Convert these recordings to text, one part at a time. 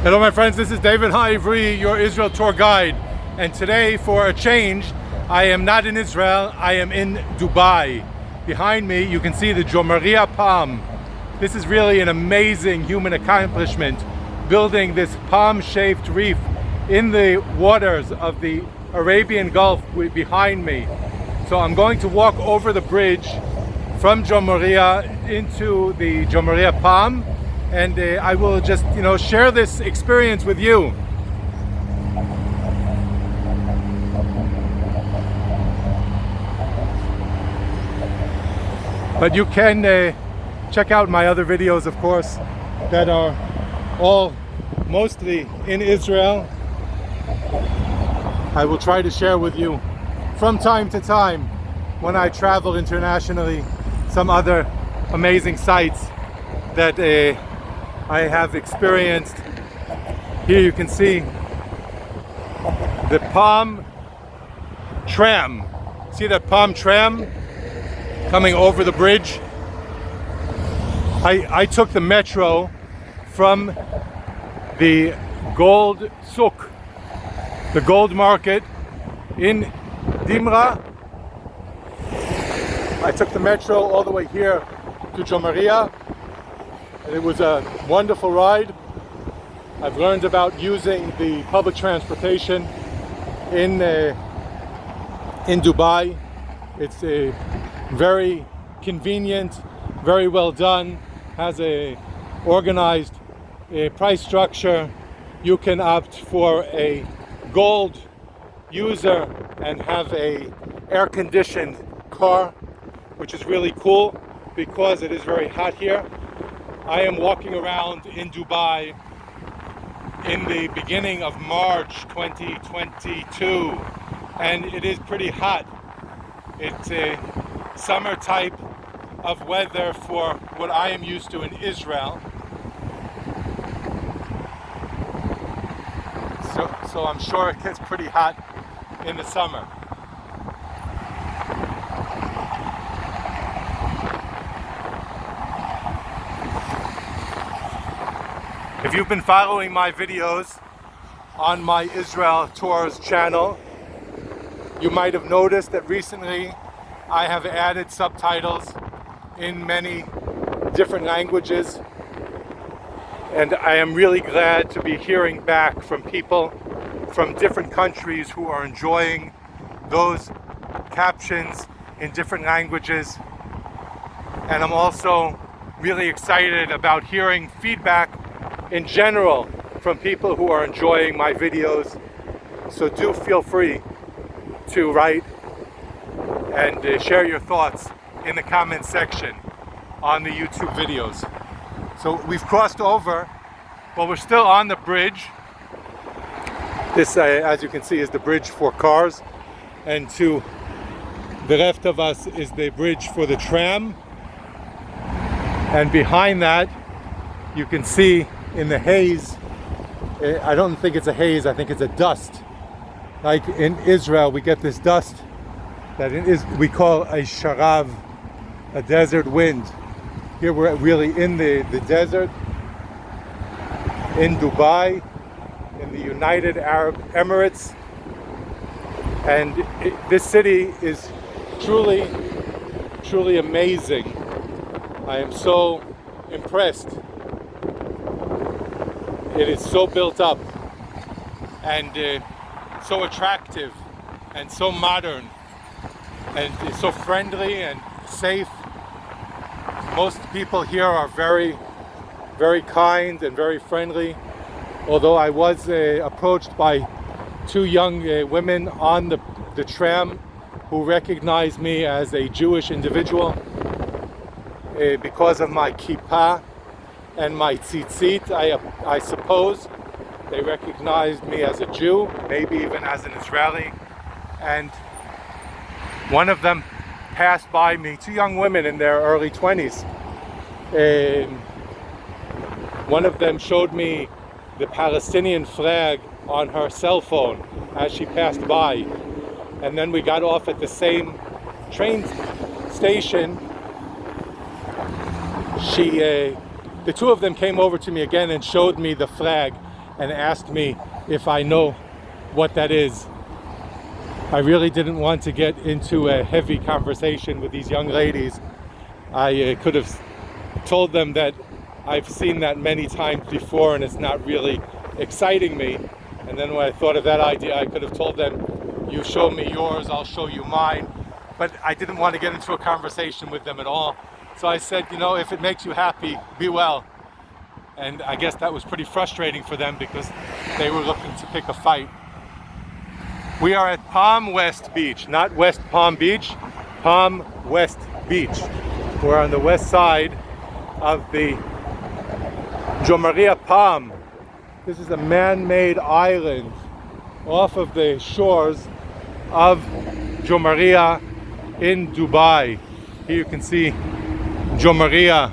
Hello my friends, this is David Ha'ivri, your Israel tour guide. And today, for a change, I am not in Israel, I am in Dubai. Behind me, you can see the Jumeirah Plam. This is really an amazing human accomplishment, building this palm-shaped reef in the waters of the Arabian Gulf behind me. So I'm going to walk over the bridge from Jumeirah into the Jumeirah Plam, and I will just, share this experience with you. But you can check out my other videos, of course, that are all mostly in Israel. I will try to share with you from time to time, when I travel internationally, some other amazing sites that I have experienced. Here you can see the Palm tram. See that Palm tram coming over the bridge? I took the metro from the gold souk, the gold market in Dimra. I took the metro all the way here to Jumeirah. It was a wonderful ride. I've learned about using the public transportation in Dubai. It's very convenient, very well done, has a organized price structure. You can opt for a gold user and have a air-conditioned car, which is really cool because it is very hot here. I am walking around in Dubai in the beginning of March 2022, and it is pretty hot. It's a summer type of weather for what I am used to in Israel. So I'm sure it gets pretty hot in the summer. If you've been following my videos on my Israel Tours channel, you might have noticed that recently I have added subtitles in many different languages, and I am really glad to be hearing back from people from different countries who are enjoying those captions in different languages. And I'm also really excited about hearing feedback in general from people who are enjoying my videos. So do feel free to write and share your thoughts in the comment section on the YouTube videos. So we've crossed over, but we're still on the bridge. This, as you can see, is the bridge for cars, and to the left of us is the bridge for the tram, and behind that you can see in the haze, I don't think it's a haze, I think it's a dust. Like in Israel, we get this dust that we call a sharav, a desert wind. Here we're really in the desert, in Dubai, in the United Arab Emirates. And this city is truly, truly amazing. I am so impressed. It is so built up and so attractive and so modern and it's so friendly and safe. Most people here are very, very kind and very friendly. Although I was approached by two young women on the tram who recognized me as a Jewish individual because of my kippah and my tzitzit. I suppose they recognized me as a Jew, maybe even as an Israeli. And one of them passed by me, two young women in their early 20s. One of them showed me the Palestinian flag on her cell phone as she passed by. And then we got off at the same train station. The two of them came over to me again and showed me the flag. and asked me if I know what that is. I really didn't want to get into a heavy conversation with these young ladies. I could have told them that I've seen that many times before and it's not really exciting me. And then when I thought of that idea, I could have told them, you show me yours, I'll show you mine. But I didn't want to get into a conversation with them at all. So I said, you know, if it makes you happy, be well. And I guess that was pretty frustrating for them because they were looking to pick a fight. We are at Palm West Beach, not West Palm Beach, Palm West Beach. We're on the west side of the Jumeirah Plam. This is a man-made island off of the shores of Jumeirah in Dubai. Here you can see Jumeirah.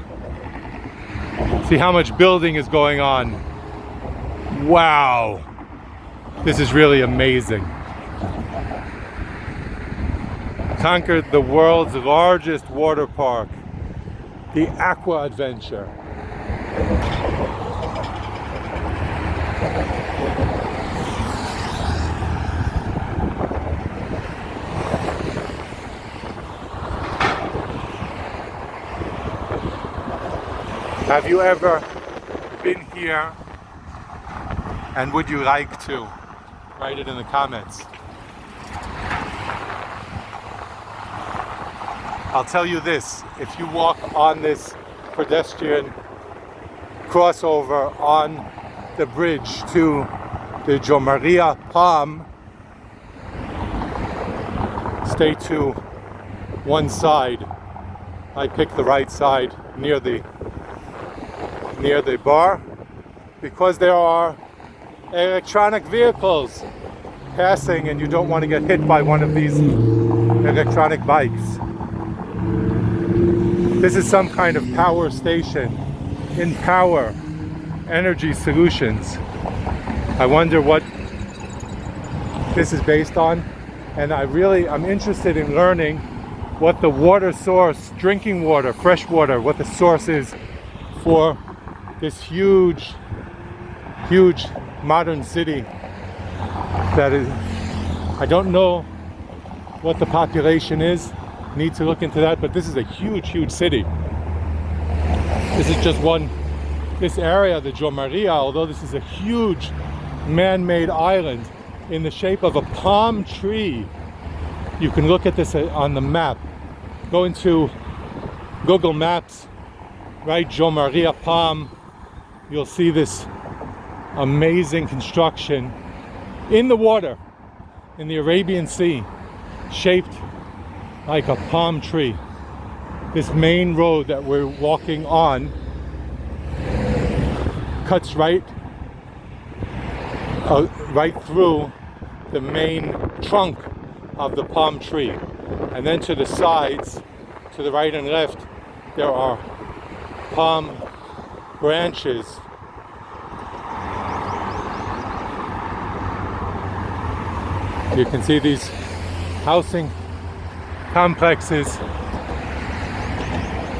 See how much building is going on. Wow. This is really amazing. Conquered the world's largest water park, the Aqua Adventure. Have you ever been here, and would you like to? Write it in the comments. I'll tell you this, if you walk on this pedestrian crossover on the bridge to the Jumeirah Plam, stay to one side. I picked the right side near the bar because there are electronic vehicles passing and you don't want to get hit by one of these electronic bikes. This is some kind of power station in Power Energy Solutions. I wonder what this is based on, and I'm interested in learning what the water source, drinking water, fresh water, what the source is for this huge modern city that is, I don't know what the population is, need to look into that, but this is a huge city. This is just this area, the Jumeirah, although this is a huge man-made island in the shape of a palm tree. You can look at this on the map. Go into Google Maps, right, Jumeirah Plam. You'll see this amazing construction in the water, in the Arabian Sea, shaped like a palm tree. This main road that we're walking on cuts right through the main trunk of the palm tree. And then to the sides, to the right and left, there are palm branches. You can see these housing complexes.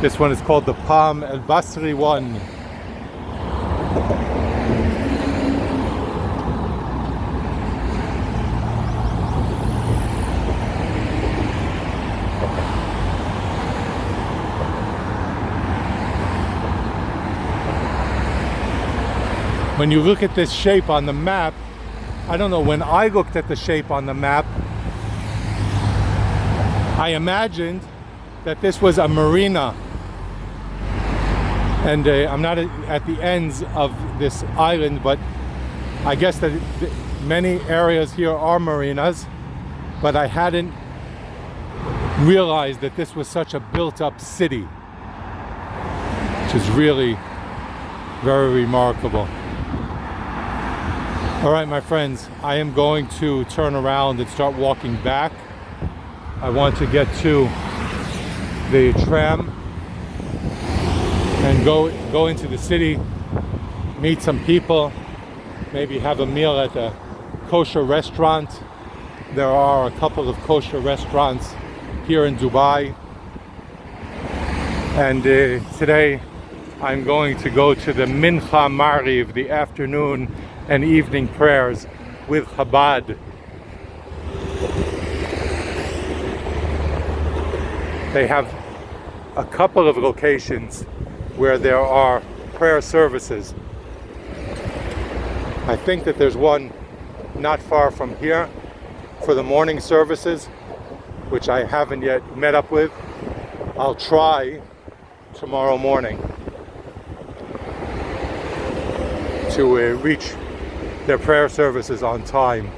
This one is called the Palm El Basri one. When you look at this shape on the map, I don't know, when I looked at the shape on the map, I imagined that this was a marina. And I'm not at the ends of this island, but I guess that many areas here are marinas, but I hadn't realized that this was such a built-up city, which is really very remarkable. All right, my friends, I am going to turn around and start walking back. I want to get to the tram and go into the city, meet some people, maybe have a meal at a kosher restaurant. There are a couple of kosher restaurants here in Dubai. And today I'm going to go to the Mincha Mariv, the afternoon and evening prayers with Chabad. They have a couple of locations where there are prayer services. I think that there's one not far from here for the morning services, which I haven't yet met up with. I'll try tomorrow morning to reach their prayer services on time.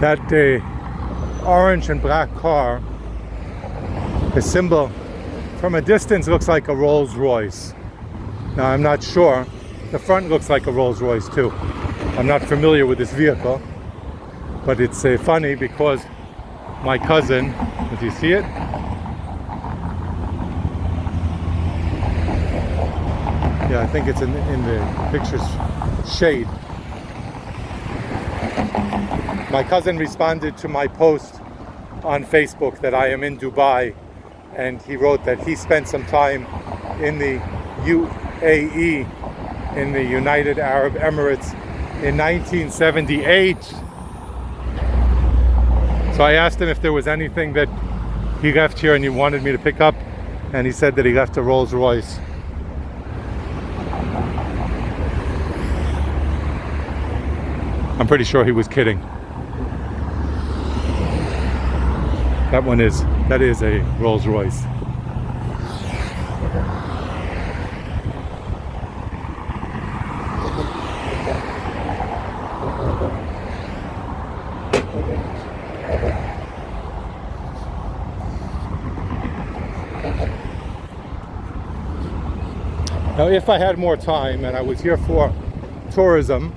That orange and black car, the symbol from a distance looks like a Rolls Royce. Now I'm not sure. The front looks like a Rolls Royce too. I'm not familiar with this vehicle, but it's funny because my cousin, do you see it? Yeah, I think it's in the picture's shade. My cousin responded to my post on Facebook that I am in Dubai, and he wrote that he spent some time in the UAE, in the United Arab Emirates, in 1978. So I asked him if there was anything that he left here and he wanted me to pick up, and he said that he left a Rolls Royce. I'm pretty sure he was kidding. That is a Rolls Royce. Now, if I had more time and I was here for tourism,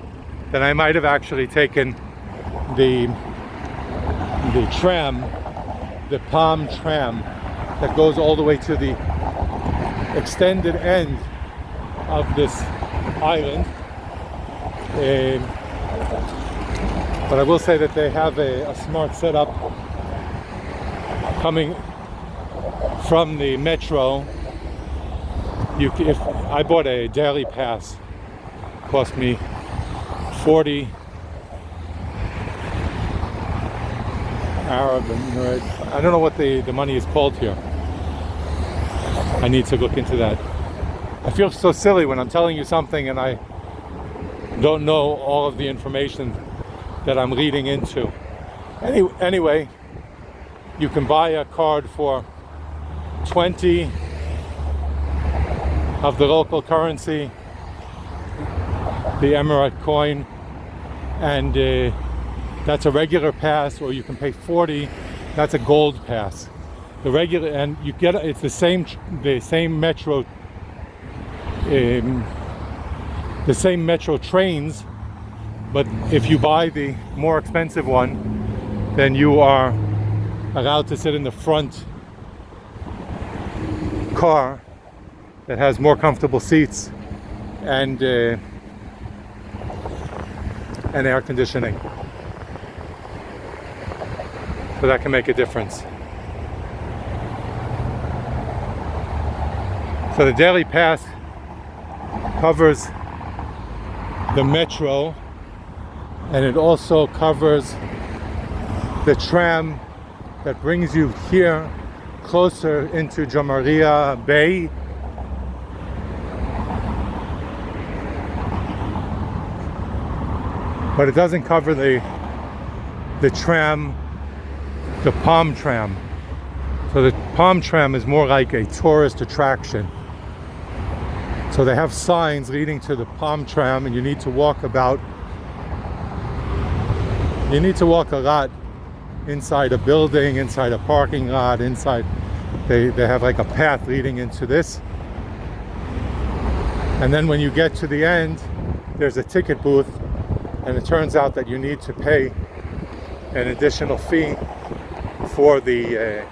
then I might have actually taken the tram, the Palm tram that goes all the way to the extended end of this island. But I will say that they have a smart setup coming from the metro. If I bought a daily pass, it cost me 40 Arab Emirates. I don't know what the money is called here. I need to look into that. I feel so silly when I'm telling you something and I don't know all of the information that I'm leading into. Anyway, you can buy a card for 20 of the local currency, the Leonard Cohen, and that's a regular pass, or you can pay 40. That's a gold pass. The regular, and you get it's the same metro, the same metro trains. But if you buy the more expensive one, then you are allowed to sit in the front car that has more comfortable seats and air conditioning. So that can make a difference. So the daily pass covers the metro, and it also covers the tram that brings you here closer into Jumeirah Bay. but it doesn't cover the tram, the palm tram. So the palm tram is more like a tourist attraction. So they have signs leading to the palm tram, and you need to walk a lot inside a building, inside a parking lot, inside. They have like a path leading into this. And then when you get to the end, there's a ticket booth, and it turns out that you need to pay an additional fee for the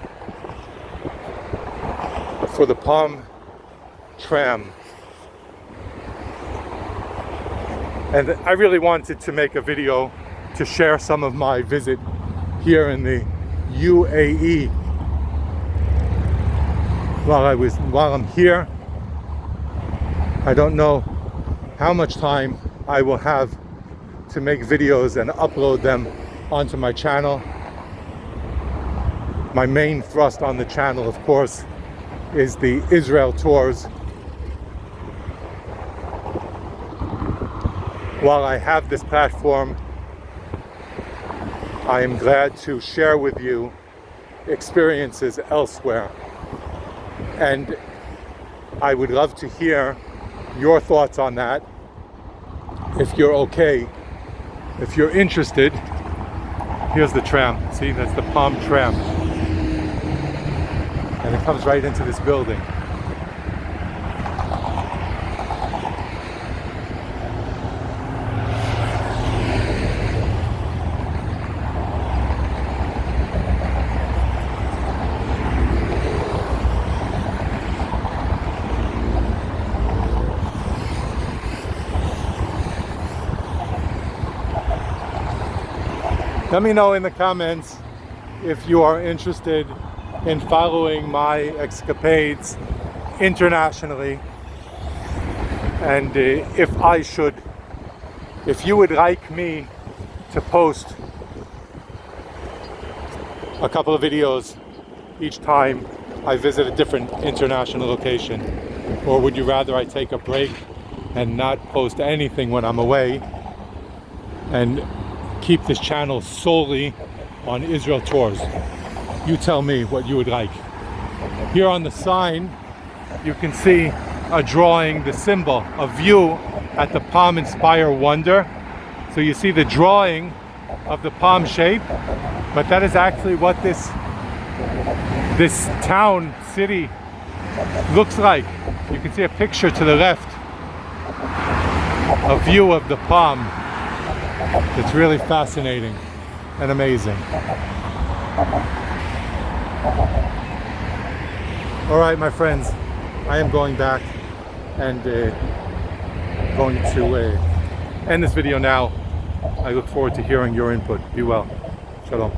palm tram. And I really wanted to make a video to share some of my visit here in the UAE. While I'm here, I don't know how much time I will have to make videos and upload them onto my channel. My main thrust on the channel, of course, is the Israel tours. While I have this platform, I am glad to share with you experiences elsewhere. And I would love to hear your thoughts on that. If you're okay, if you're interested, here's the tram. See, that's the palm tram. And it comes right into this building. Let me know in the comments if you are interested in following my escapades internationally, and if you would like me to post a couple of videos each time I visit a different international location, or would you rather I take a break and not post anything when I'm away and keep this channel solely on Israel tours? You tell me what you would like. Here on the sign, you can see a drawing, the symbol, a view at the palm inspire wonder. So you see the drawing of the palm shape, but that is actually what this town, city looks like. You can see a picture to the left, a view of the palm. It's really fascinating and amazing. All right, my friends, I am going back and going to end this video now. I look forward to hearing your input. Be well. Shalom.